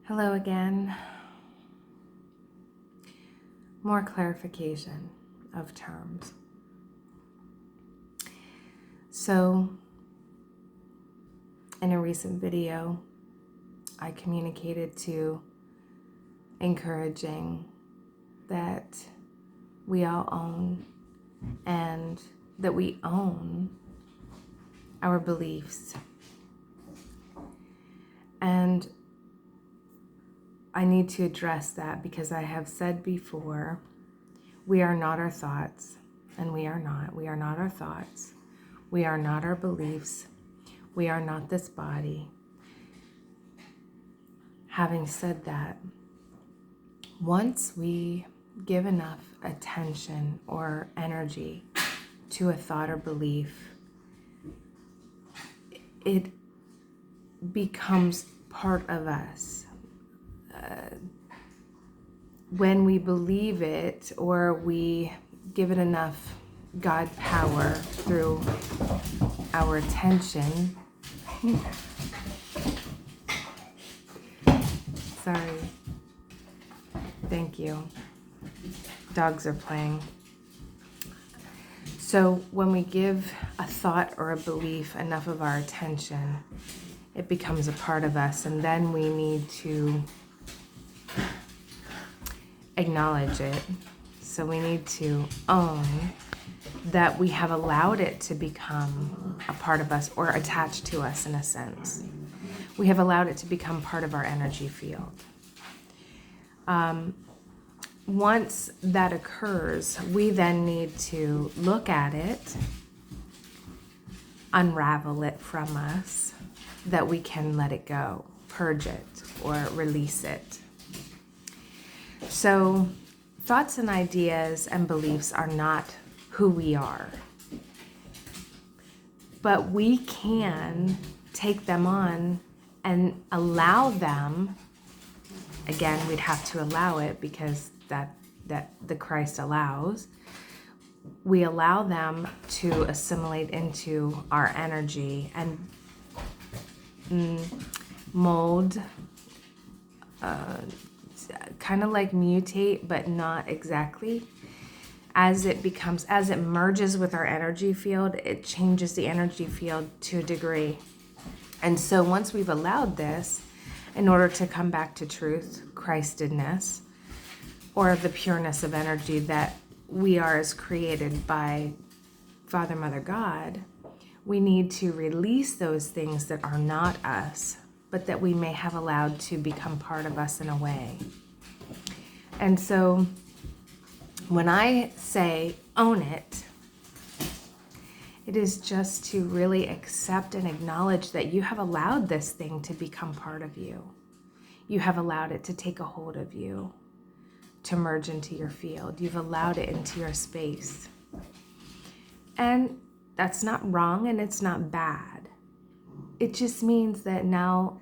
Hello again. More clarification of terms. So, in a recent video, I communicated to encouraging that we all own and that we own our beliefs. And I need to address that because I have said before, we are not our thoughts, and we are not. We are not our thoughts. We are not our beliefs. We are not this body. Having said that, once we give enough attention or energy to a thought or belief, it becomes part of us. When we believe it or we give it enough God power through our attention. Sorry. Thank you. Dogs are playing. So when we give a thought or a belief enough of our attention, it becomes a part of us, and then we need to acknowledge it. So we need to own that we have allowed it to become a part of us or attached to us in a sense. We have allowed it to become part of our energy field. Once that occurs, we then need to look at it, unravel it from us, that we can let it go, purge it, or release it. So, thoughts and ideas and beliefs are not who we are. But we can take them on and allow them. Again, we'd have to allow it because that the Christ allows. We allow them to assimilate into our energy and mold, kind of like mutate, but not exactly. As it merges with our energy field, it changes the energy field to a degree. And so once we've allowed this, in order to come back to truth, Christedness, or the pureness of energy that we are as created by Father, Mother, God, we need to release those things that are not us, but that we may have allowed to become part of us in a way. And so when I say own it, it is just to really accept and acknowledge that you have allowed this thing to become part of you. You have allowed it to take a hold of you, to merge into your field. You've allowed it into your space. And that's not wrong and it's not bad. It just means that now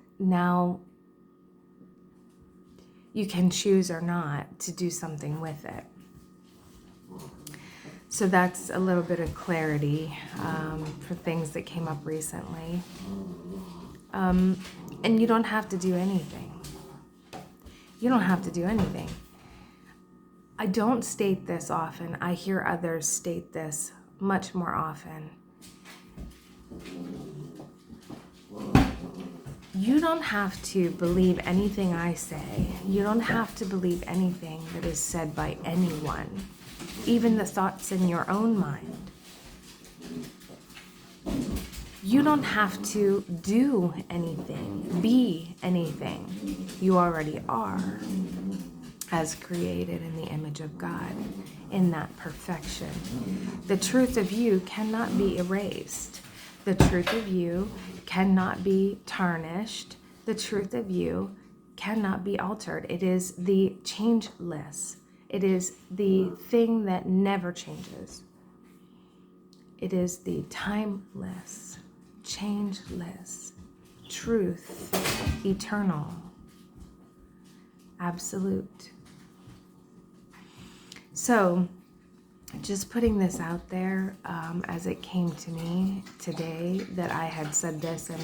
you can choose or not to do something with it. So that's a little bit of clarity for things that came up recently. And you don't have to do anything. You don't have to do anything. I don't state this often. I hear others state this much more often. You don't have to believe anything I say. You don't have to believe anything that is said by anyone, even the thoughts in your own mind. You don't have to do anything, be anything. You already are, as created in the image of God, in that perfection. The truth of you cannot be erased. The truth of you cannot be tarnished. The truth of you cannot be altered. It is the changeless. It is the thing that never changes. It is the timeless, changeless, truth, eternal, absolute. So, just putting this out there as it came to me today that I had said this, and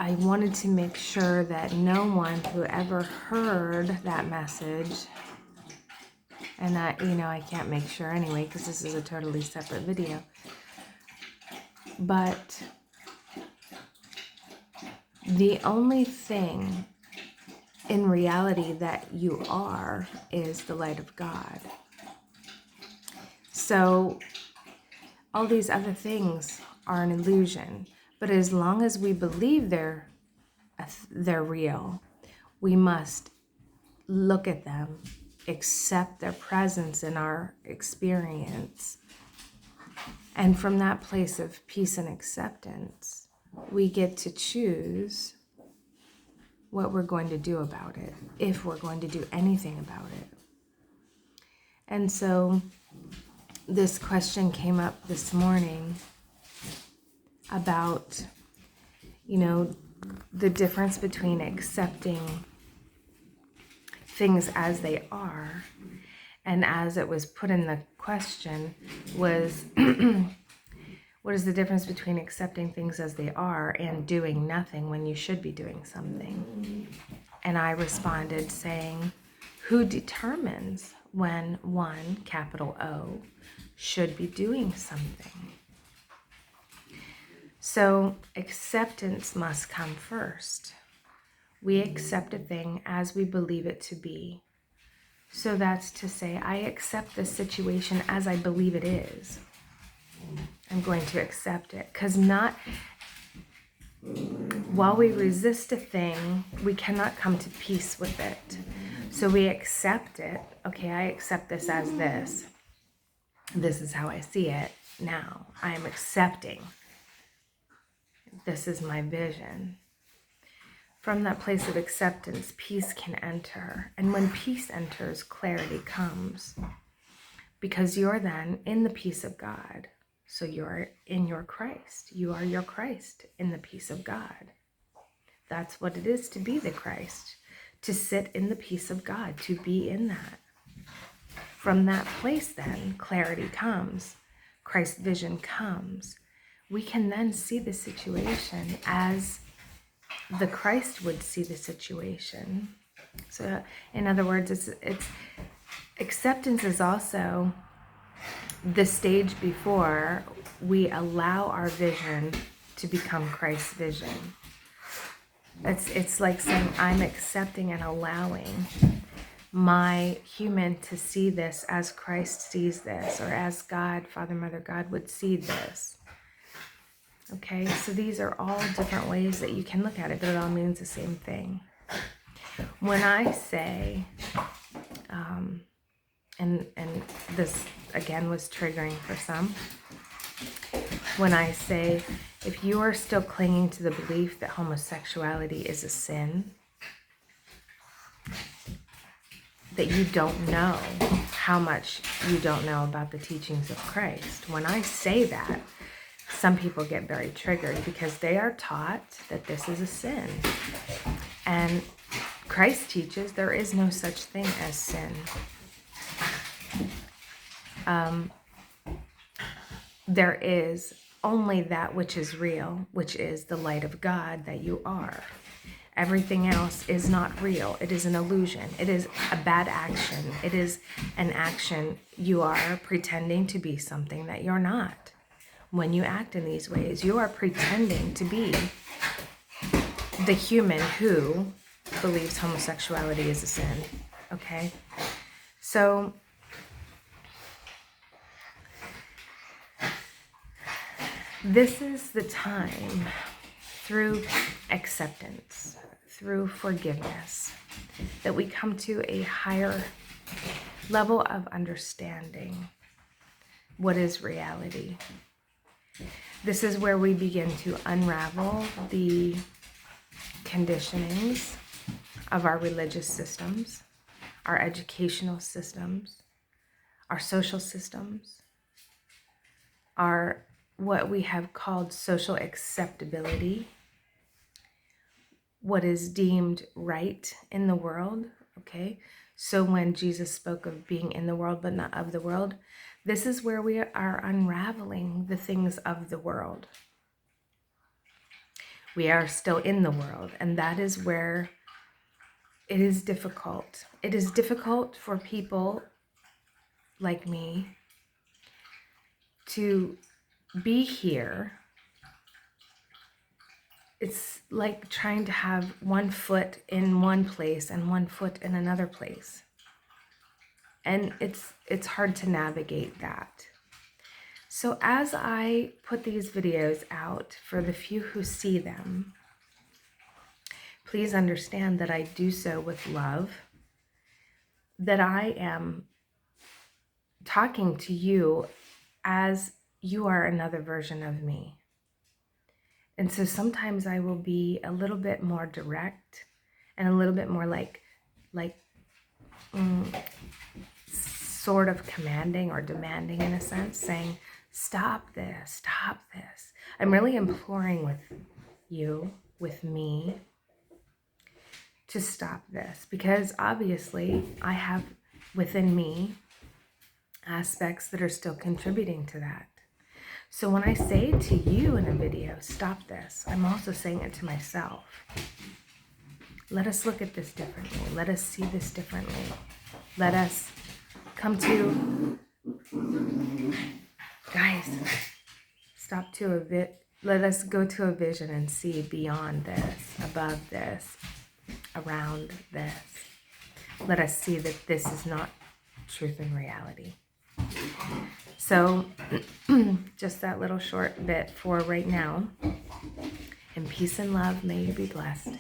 I wanted to make sure that no one who ever heard that message, and that, I can't make sure anyway because this is a totally separate video, but the only thing in reality that you are is the light of God. So all these other things are an illusion, but as long as we believe they're real, we must look at them, accept their presence in our experience, and from that place of peace and acceptance, we get to choose what we're going to do about it, if we're going to do anything about it. And so this question came up this morning about, the difference between accepting things as they are, and as it was put in the question was, what is the difference between accepting things as they are and doing nothing when you should be doing something? And I responded saying, who determines when one, capital O, should be doing something? So acceptance must come first. We accept a thing as we believe it to be. So that's to say, I accept this situation as I believe it is. I'm going to accept it, because while we resist a thing, we cannot come to peace with it. So we accept it. Okay, I accept this as this. This is how I see it now. I am accepting. This is my vision. From that place of acceptance, peace can enter. And when peace enters, clarity comes. Because you're then in the peace of God. So you're in your Christ. You are your Christ in the peace of God. That's what it is to be the Christ. To sit in the peace of God. To be in that. From that place then, clarity comes. Christ's vision comes. We can then see the situation as the Christ would see the situation. So in other words, it's acceptance is also the stage before we allow our vision to become Christ's vision. It's like saying, I'm accepting and allowing my human to see this as Christ sees this, or as God, Father, Mother, God would see this. Okay, so these are all different ways that you can look at it, but it all means the same thing. When I say, and this again was triggering for some, when I say, if you are still clinging to the belief that homosexuality is a sin, that you don't know how much you don't know about the teachings of Christ. When I say that, some people get very triggered because they are taught that this is a sin. And Christ teaches there is no such thing as sin. There is only that which is real, which is the light of God that you are. Everything else is not real. It is an illusion. It is a bad action. It is an action. You are pretending to be something that you're not. When you act in these ways, you are pretending to be the human who believes homosexuality is a sin. Okay? So this is the time, through acceptance, through forgiveness, that we come to a higher level of understanding what is reality. This is where we begin to unravel the conditionings of our religious systems, our educational systems, our social systems, our what we have called social acceptability, what is deemed right in the world, okay? So when Jesus spoke of being in the world but not of the world, this is where we are unraveling the things of the world. We are still in the world, and that is where it is difficult. It is difficult for people like me to be here. It's like trying to have one foot in one place and one foot in another place. And it's hard to navigate that. So as I put these videos out, for the few who see them, please understand that I do so with love, that I am talking to you as you are another version of me. And so sometimes I will be a little bit more direct and a little bit more sort of commanding or demanding in a sense, saying, stop this, stop this. I'm really imploring with you, with me, to stop this, because obviously I have within me aspects that are still contributing to that. So when I say to you in a video, stop this, I'm also saying it to myself. Let us look at this differently. Let us see this differently. Let us come to, guys, stop to a bit. Let us go to a vision and see beyond this, above this, around this. Let us see that this is not truth and reality. So just that little short bit for right now. In peace and love, may you be blessed.